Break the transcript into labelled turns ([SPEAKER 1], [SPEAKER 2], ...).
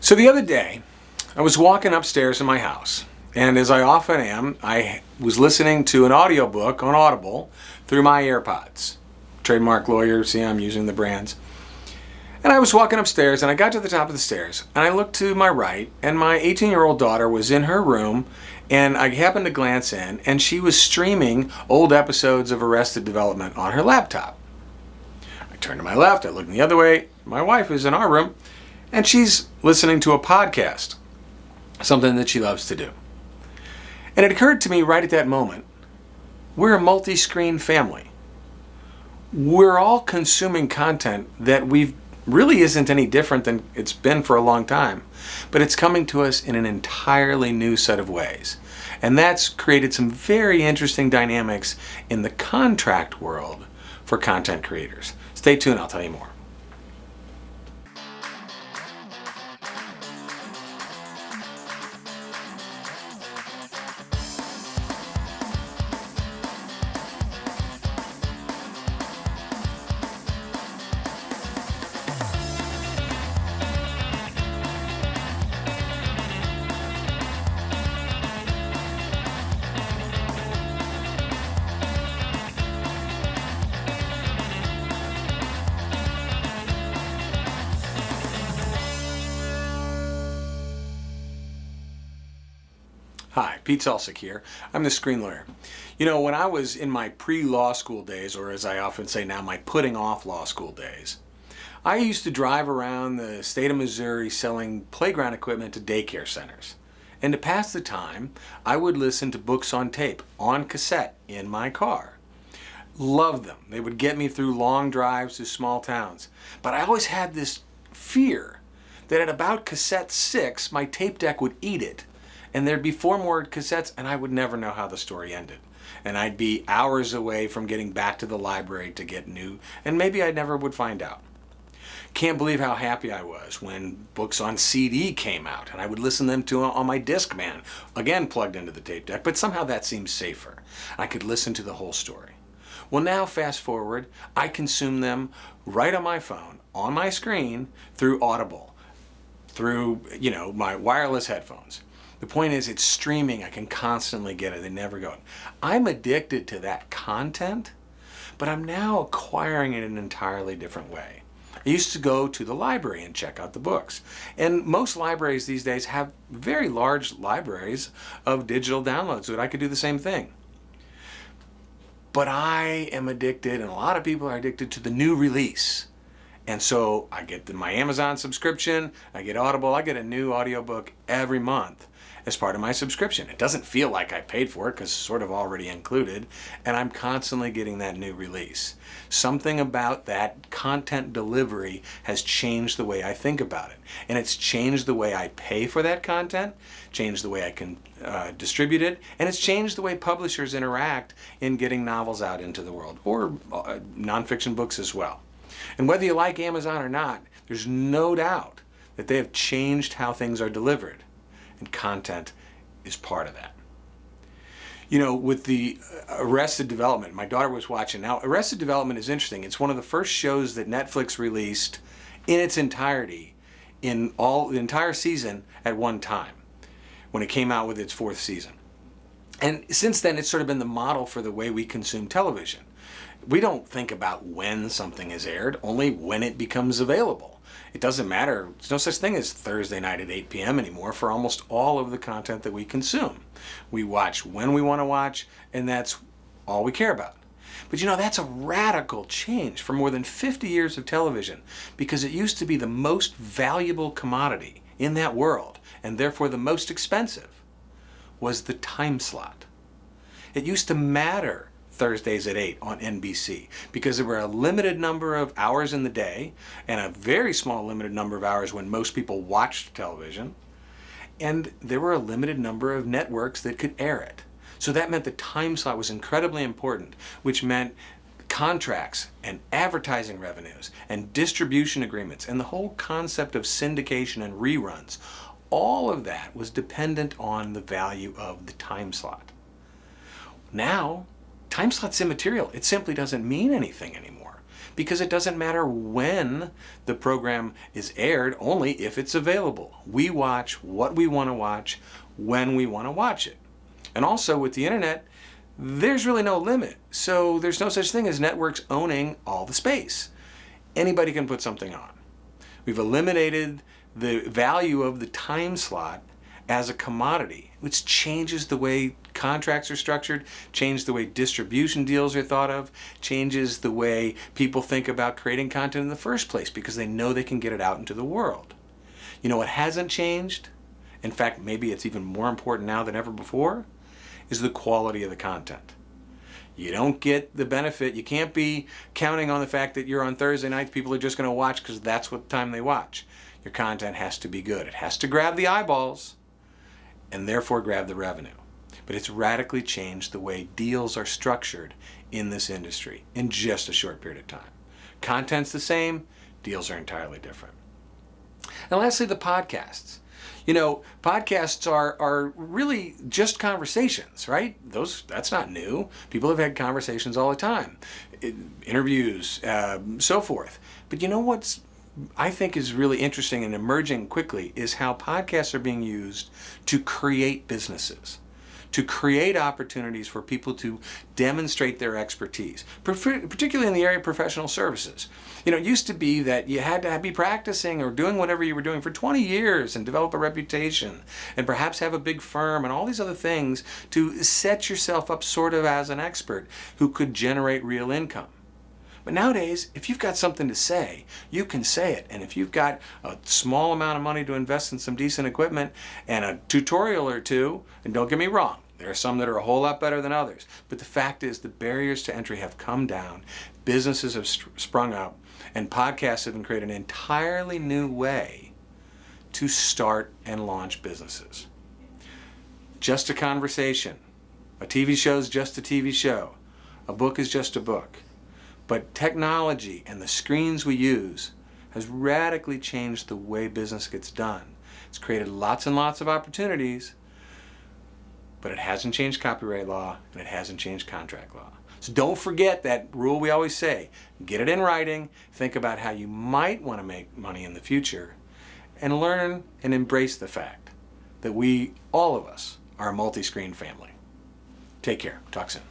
[SPEAKER 1] So the other day, I was walking upstairs in my house, and as I often am, I was listening to an audiobook on Audible through my AirPods. Trademark lawyer, see, I'm using the brands. And I was walking upstairs, and I got to the top of the stairs, and I looked to my right, and my 18-year-old daughter was in her room, and I happened to glance in, and she was streaming old episodes of Arrested Development on her laptop. I turned to my left, I looked the other way, my wife is in our room, and she's listening to a podcast, something that she loves to do. And it occurred to me right at that moment, we're a multi-screen family. We're all consuming content that really isn't any different than it's been for a long time, but it's coming to us in an entirely new set of ways. And that's created some very interesting dynamics in the contract world for content creators. Stay tuned, I'll tell you more. Hi, Pete Selsick here. I'm the screen lawyer. You know, when I was in my pre-law school days, or as I often say now, my putting off law school days, I used to drive around the state of Missouri selling playground equipment to daycare centers. And to pass the time, I would listen to books on tape, on cassette, in my car. Loved them. They would get me through long drives to small towns. But I always had this fear that at about cassette 6, my tape deck would eat it. And there'd be 4 more cassettes, and I would never know how the story ended. And I'd be hours away from getting back to the library to get new, and maybe I never would find out. Can't believe how happy I was when books on CD came out, and I would listen to them on my Discman, again plugged into the tape deck, but somehow that seemed safer. I could listen to the whole story. Well, now fast forward, I consume them right on my phone, on my screen, through Audible, through, my wireless headphones. The point is, it's streaming. I can constantly get it. They never go. I'm addicted to that content, but I'm now acquiring it in an entirely different way. I used to go to the library and check out the books. And most libraries these days have very large libraries of digital downloads so that I could do the same thing. But I am addicted, and a lot of people are addicted to the new release. And so I get my Amazon subscription, I get Audible, I get a new audiobook every month as part of my subscription. It doesn't feel like I paid for it because it's sort of already included, and I'm constantly getting that new release. Something about that content delivery has changed the way I think about it. And it's changed the way I pay for that content, changed the way I can distribute it, and it's changed the way publishers interact in getting novels out into the world, or nonfiction books as well. And whether you like Amazon or not, there's no doubt that they have changed how things are delivered. And content is part of that. You know, with the Arrested Development, my daughter was watching. Now, Arrested Development is interesting. It's one of the first shows that Netflix released in its entirety, in the entire season at one time, when it came out with its 4th season. And since then, it's sort of been the model for the way we consume television. We don't think about when something is aired, only when it becomes available. It doesn't matter. There's no such thing as Thursday night at 8 p.m. anymore for almost all of the content that we consume. We watch when we want to watch, and that's all we care about. But that's a radical change for more than 50 years of television, because it used to be the most valuable commodity in that world, and therefore the most expensive, was the time slot. It used to matter Thursdays at 8 on NBC, because there were a limited number of hours in the day and a very small limited number of hours when most people watched television, and there were a limited number of networks that could air it. So that meant the time slot was incredibly important, which meant contracts and advertising revenues and distribution agreements and the whole concept of syndication and reruns. All of that was dependent on the value of the time slot. Now, time slot's immaterial. It simply doesn't mean anything anymore, because it doesn't matter when the program is aired, only if it's available. We watch what we want to watch when we want to watch it. And also with the internet, there's really no limit. So there's no such thing as networks owning all the space. Anybody can put something on. We've eliminated the value of the time slot as a commodity, which changes the way contracts are structured, changes the way distribution deals are thought of, changes the way people think about creating content in the first place because they know they can get it out into the world. You know what hasn't changed? In fact, maybe it's even more important now than ever before, is the quality of the content. You don't get the benefit. You can't be counting on the fact that you're on Thursday nights, people are just going to watch because that's what time they watch. Your content has to be good. It has to grab the eyeballs and therefore grab the revenue. But it's radically changed the way deals are structured in this industry in just a short period of time. Content's the same, deals are entirely different. And lastly, the podcasts. You know, podcasts are really just conversations, right? That's not new. People have had conversations all the time, interviews, so forth. But you know what's I think is really interesting and emerging quickly is how podcasts are being used to create businesses, to create opportunities for people to demonstrate their expertise, particularly in the area of professional services. You know, it used to be that you had to be practicing or doing whatever you were doing for 20 years and develop a reputation and perhaps have a big firm and all these other things to set yourself up sort of as an expert who could generate real income. But nowadays, if you've got something to say, you can say it. And if you've got a small amount of money to invest in some decent equipment and a tutorial or two, and don't get me wrong, there are some that are a whole lot better than others. But the fact is the barriers to entry have come down, businesses have sprung up, and podcasts have been created an entirely new way to start and launch businesses. Just a conversation. A TV show is just a TV show. A book is just a book. But technology and the screens we use has radically changed the way business gets done. It's created lots and lots of opportunities, but it hasn't changed copyright law and it hasn't changed contract law. So don't forget that rule we always say, get it in writing, think about how you might want to make money in the future, and learn and embrace the fact that we, all of us, are a multi-screen family. Take care. Talk soon.